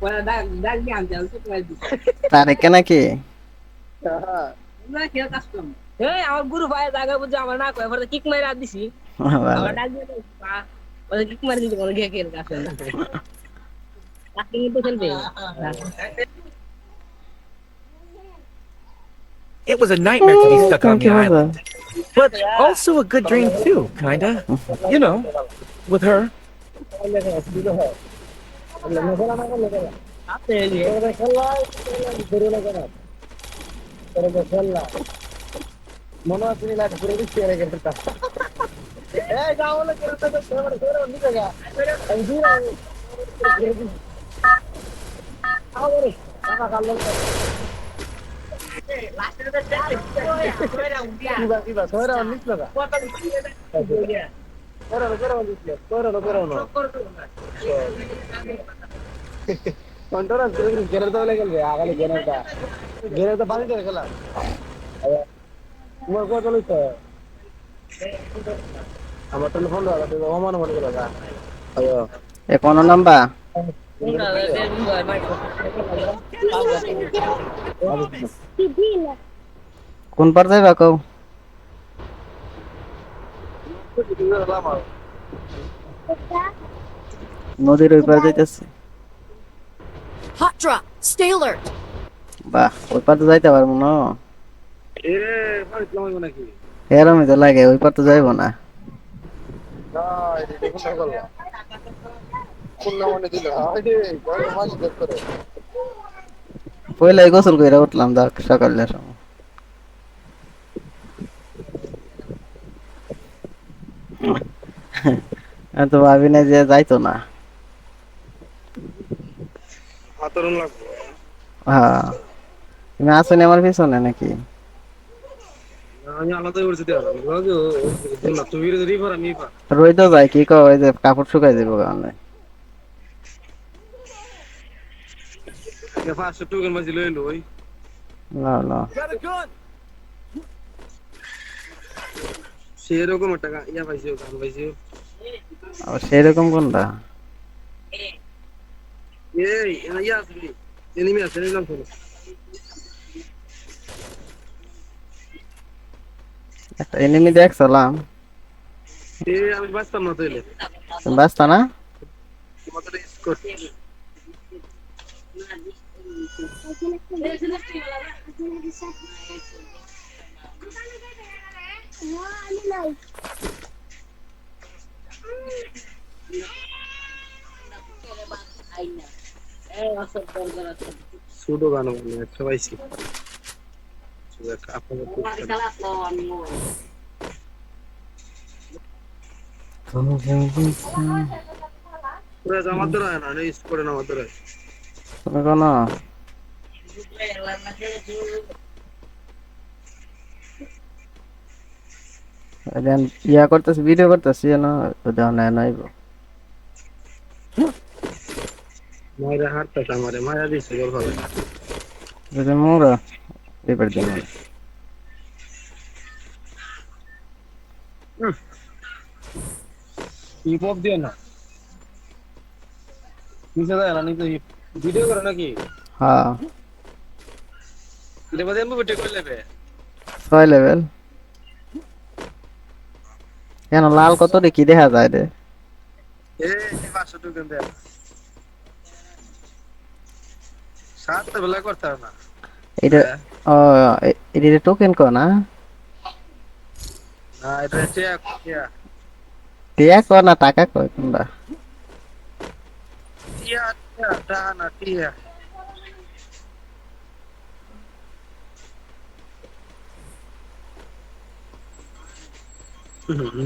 পরে ডাক দিয়ে আনতে আমি চুপ করে দিচ্ছি। তারেকে নাকি? না কেউ কাজ করুন এই আমার গুরু ভাই জায়গা বুঝে আমার না কয় পরে কিক মাইরা দিছি ভালো। আবার ডাক দিয়ে পরে কিক মারি দিতে কোনো গিয়ে কেউ কাজ না তাকে কিন্তু খেলবে It was a nightmare to be stuck on তোমার কি the মজা? island, but also a good dream too, kinda. You know, with her. মনে হয় তুমি লাগে পুরো দিচ্ছি এর আগে একটা এই যাও বলে করে তো সরে সরে নিচে গা আমি দূর আমি আরে টাকা কাল কিবা সরে নিচ লাগা করে নিচ করে কন্ট্রোল গেরে তো লেগে গেল আগালে গেরে তো পানি দিয়ে খেলা তোমার কত লইছে আমার টেলিফোন দাও তো ওমান মনে গেল আয়ো এ কোন নাম্বার? কোন পার যাইবা কও? নদীর ওই পার যাইতেছে। Hot drop. Stay alert. বাহ, ওই পার তো যাইতে পারবো না। এরে পানি লাগাইবো নাকি এরমই তো লাগে, ওই পার তো যাইবো না। না এটা কোন গেল কোন নামে দিল আইডি কোন মাছ দেখ করে পয়লাই গোসল কইরা উঠলাম সকালের সময়। আমি তো ভাবি না যে যাইতো না। হাতরন লাগবে হ্যাঁ, তুমি আসোনি আমার পিছনে নাকি? আমি আলাদা করছি দেওয়া না তুমি রিভার আমি পা রইতো যায় কি কও, ওই যে কাপড় শুকাই দিব কারণে। ফার্স্ট টুকেন মাঝি লইলো ওই না না, Got a gun! সেরকম টাকা ইয়া পাইছো গান পাইছো আবার সেরকম কোনটা? এই ইয়া আছে এনিমি আছে নিলাম তো একটা এনিমি দেখছিলাম। আমি বাঁচতাম না তাইলে তুমি বাঁচতা না? তোমাদের স্কোর সুডো গান মানে একটা পাইছি আপনাদের পুরো জামাত ধরা হয় না স্কোরে না আমাদের তুমি কোন ইয়া করতেছি, ভিডিও করতেছি না, দেওয়া নাই নাইব। মায়েরা হাঁটতেছে আমারে মায়া দিচ্ছে গোল ভাবে যদি মোরা এবার দিন হিপ হপ দিয়ে না নিচে যায় না নিচে ভিডিও করে নাকি হ্যাঁ, এটা বাদে এমবি ভিডিও করে নেবে 6 লেভেল। কেন লাল কত রে কি দেখা যায় রে? এই 500 টোকেন দেয় 7 বেলা করতে হবে না এটা ও, এটা টোকেন কো না? না এটা চেক টিয়া টিয়া কো না টাকা কয় কোনটা? টিয়া টা না টিয়া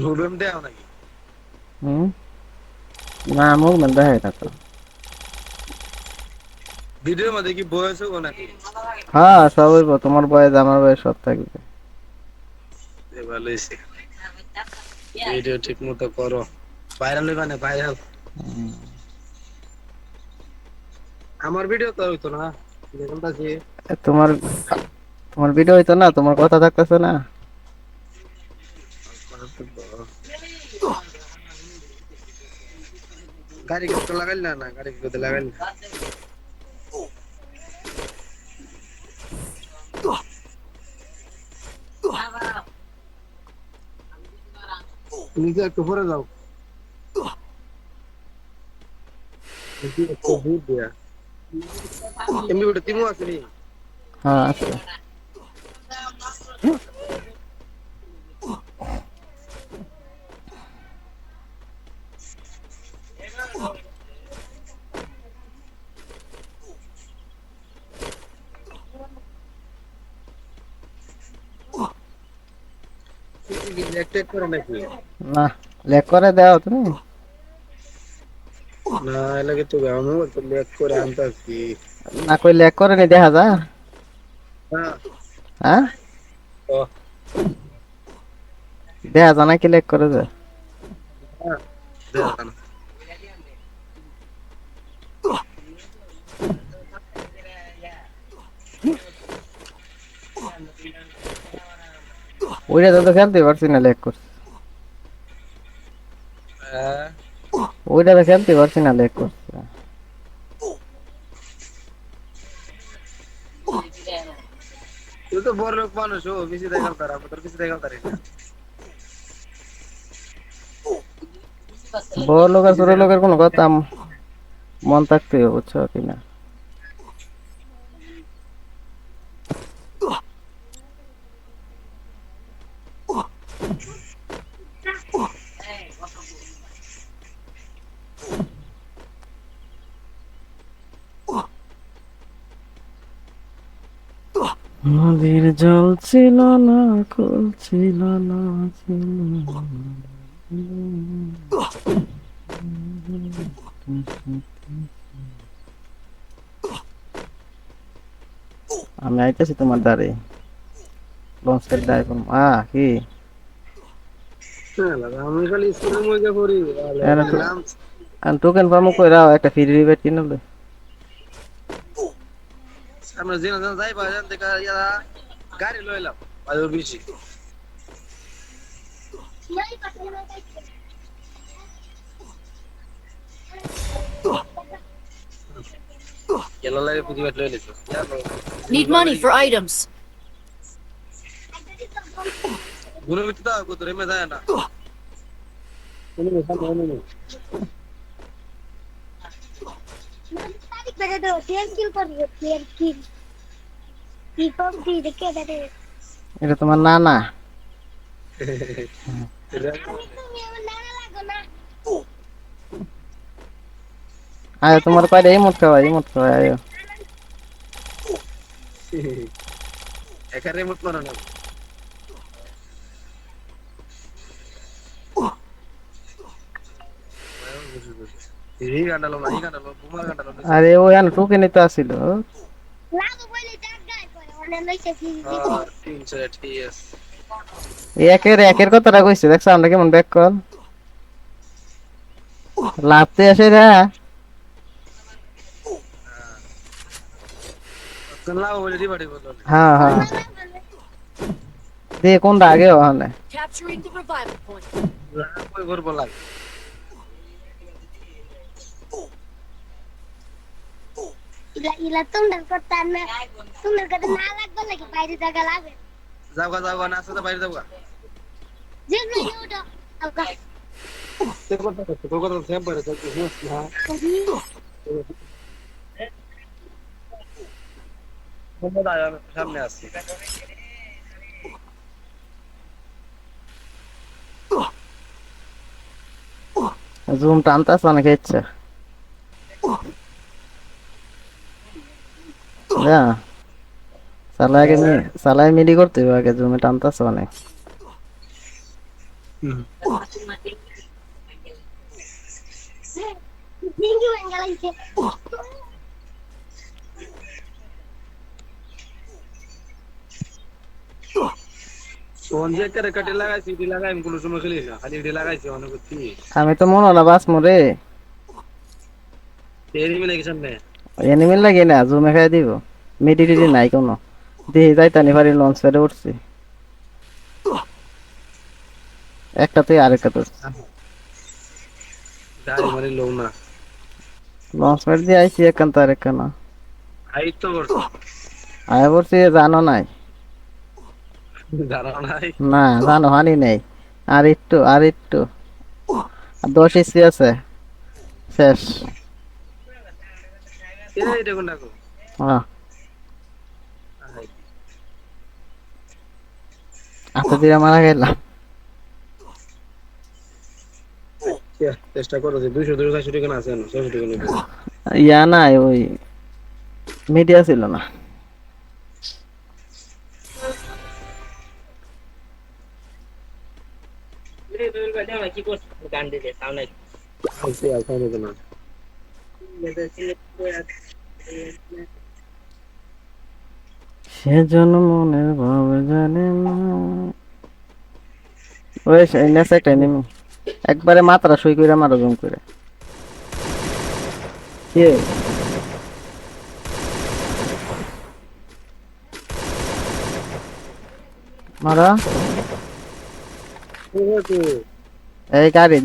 নুরম দেও নাকি হুম, না মুখ না দেখা এটা তো। ভিডিওর মধ্যে কি বয়স হবে নাকি হ্যাঁ, সবই তোমার বয়স আমার বয়স সব থাকবে। ভালো হইছে ভিডিও ঠিক মতো করো ভাইরাল হইবা না ভাইরাল আমার ভিডিও তো হইতো না দেখুন তা কি তোমার তোমার ভিডিও হইতো না, তোমার কথা থাকতেছে না। গাড়ি কত লাগাইল না না গাড়ি কত লাগাইল নিচে একটু পরে যাও দেখি একটু দূর দিয়া এমনি ওটা তিমু আছে নি হ্যাঁ আছে একটা করে নাকি না লেক করে দাও তুমি না এলাকে তো আমি তো লেক করে আনতাছি না কই লেক করে নি দেখা যায় হ্যাঁ হ্যাঁ ও দেখা যায় নাকি লেক করে যায় হ্যাঁ দেখেন ওইটা তো খেলতে পারছি না লেক করছে হ্যাঁ ওইটা তো খেলতে পারছি না লেক করছে তুই তো বড় লোক মানুষ ও বেশি দেখাল তার আমি তোর বেশি দেখাল তার বড় লোক আর ছোট লোকের কোনো কথা মন থাকতে হবে বুঝছো কিনা নদীর জল ছিল না কুল ছিল না আমি আইতেছি তোমার দ্বারে লঞ্চ করে দায় করুন কি আমি খালি স্কুলের মধ্যে পড়ি টোকেন পামো কইরাও একটা ফ্রি রিবেট কিনে লই আমরা যেন যাই বাজান থেকে গাড়ি লইলাম বাজার বেশি গেলা লাগে প্রতিবাদ লই লিছো Need money for items. গুলো বিতে দাও কত রেমে যায় না কোনো সামনে নেই Pero no, tienes que ir por tienes que ir. Y por ti, ¿de qué te digo? এটা তোমার নানা A mí también me da la gana. আয় তোমার পাইলে এই মুট খাওয়াই আয় একারে মত মানো না এই গান্ডালো বুমা গান্ডালো আরে ওই আন টোকেনই তো আসিল Lago vuelve a dar করে ওনে লইছে কি আর 300 টিএস একের কথাটা কইছে দেখছ আমরা কেমন ব্যাক কল লাভতে আসে রে লাভ বলে রিবাড়ি বললো হ্যাঁ দে কোনটা আগে ওখানে Capturing the revival point. লাভ কই করব লাগে ইলা তোমরা করতাম না তোমরা কত না লাগবে লাগে বাইরে জায়গা লাগবে যাওগা না আসতে বাইরে যাওগা যেগুলো ইউটো আলকা তে কথা সেম করে তো না বন্ধ আয় সামনে আসছি জুম টানতাছ অনেক ইচ্ছা যা সালাই মিলি করতে হবে আগে জুমে টানতাছ অনেক নিঙ্গি বাঙ্গালাইছে ফোন যে করে কাটে লাগাইছি ডি লাগাই আমি কোনো সময় খেলি না খালি ডি লাগাইছি অনেক করছি আমি তো মনে হলো বাস মরে তেরি মিলে কি সামনে এনিমিল লাগে না জুমে খাই দিব মেডিটেটি নাই কোনো দিয়ে যাইতানি পারি লঞ্চ প্যাডে উঠছি একটা তুই আরেকটা তো গাড়ি মারি লও না লঞ্চ প্যাড দিয়ে আইছি একান্ত আরেকটা না আই তো করছ আয় বলছি জানো নাই দাঁড়াও নাই না জানো হানি নেই আর একটু আর 10 ইসি আছে শেষ এটা কোনটা গো হ্যাঁ আচ্ছা দিয়ে মারা গেলাম চেষ্টা করো যে 200 400 টাকা আছে না 600 টাকা নেবে ইয়া না ওই মিডিয়া ছিল না কি করছ গান দিতে সাউন্ড আইছে আর কোনো না সেজন্য মনের ভাব জানে না ওই নেছে একটা নেমে একবারে মাত্রা সই কইরা মারো জুম করে কে মারা এই গাড়ি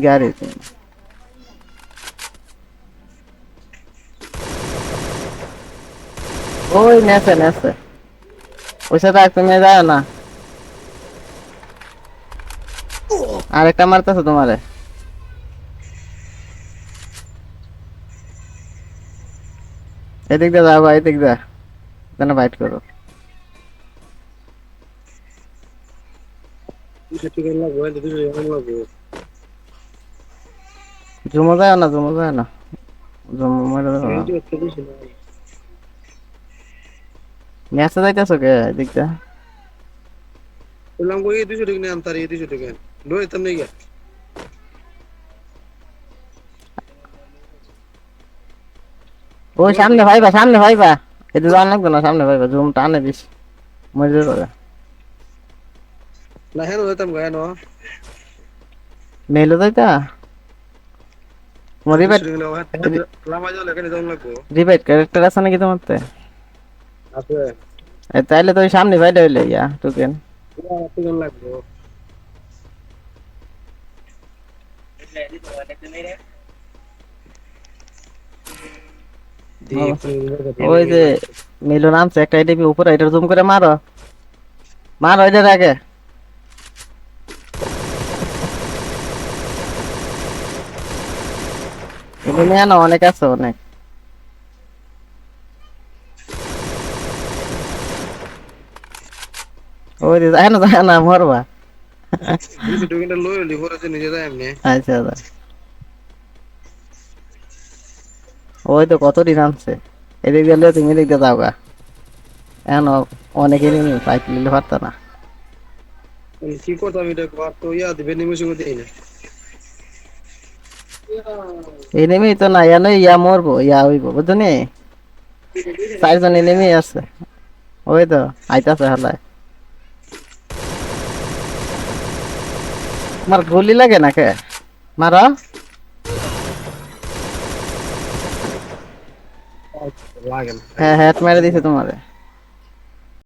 ওই নেছে ওই সাথে তুমি যায় না আরেকটা মারতেছে তোমারে এদিক দিয়ে যাবো এদিক দিয়ে কেন ফাইট করো 200 টাকা লাগবে 200 টাকা লাগবে জুমো যায় না জুমো মারে দাও এই যে 200 না মেসে যাইতেছো কে এদিক দিয়ে বললাম কই 200 টাকা নিয়ে তার 200 টাকা লই তুমি গিয়া ওই সামনে ভাইবা এটা জান লাগবে না সামনে ভাইবা জুম টানে দিস মরে যাবে না হেন হইতাম গায় না মেলো যাইতা তোমার লামা যাও এখানে যাও লাগবো রিভাইট ক্যারেক্টার আছে নাকি তোমারতে আছে তাইলে তো ওই সামনে ভাইটা হইলে ইয়া টোকেন টাকা লাগবো ওই যে মেলো নামছে একটা আইডিপি উপরে এটা জুম করে মারো এটার আগে এটা নিয়ে না অনেক আছে অনেক ওই যে যায় না মরবা 200 টাকা লই লিভর আছে নিজে যায় এমনি আচ্ছা ওই তো কত দিন আনছে এদিক গেলে তুমি এদিক দিয়ে যাও গা এখন অনেকে নিয়ে পাইপ নিলে পারতো না কি করতাম এটা আর তো ইয়া দিবে নিমিশে দেই না এনিমি তো না ইয়া মরবো ইয়া হইবো বুঝছো নি 4 জন এনিমি আছে ওই তো আইতাছে হালায় তোমার গুলি লাগে না কে মারা লাগে না হ্যাঁ হেড মেরে দিছে তোমারে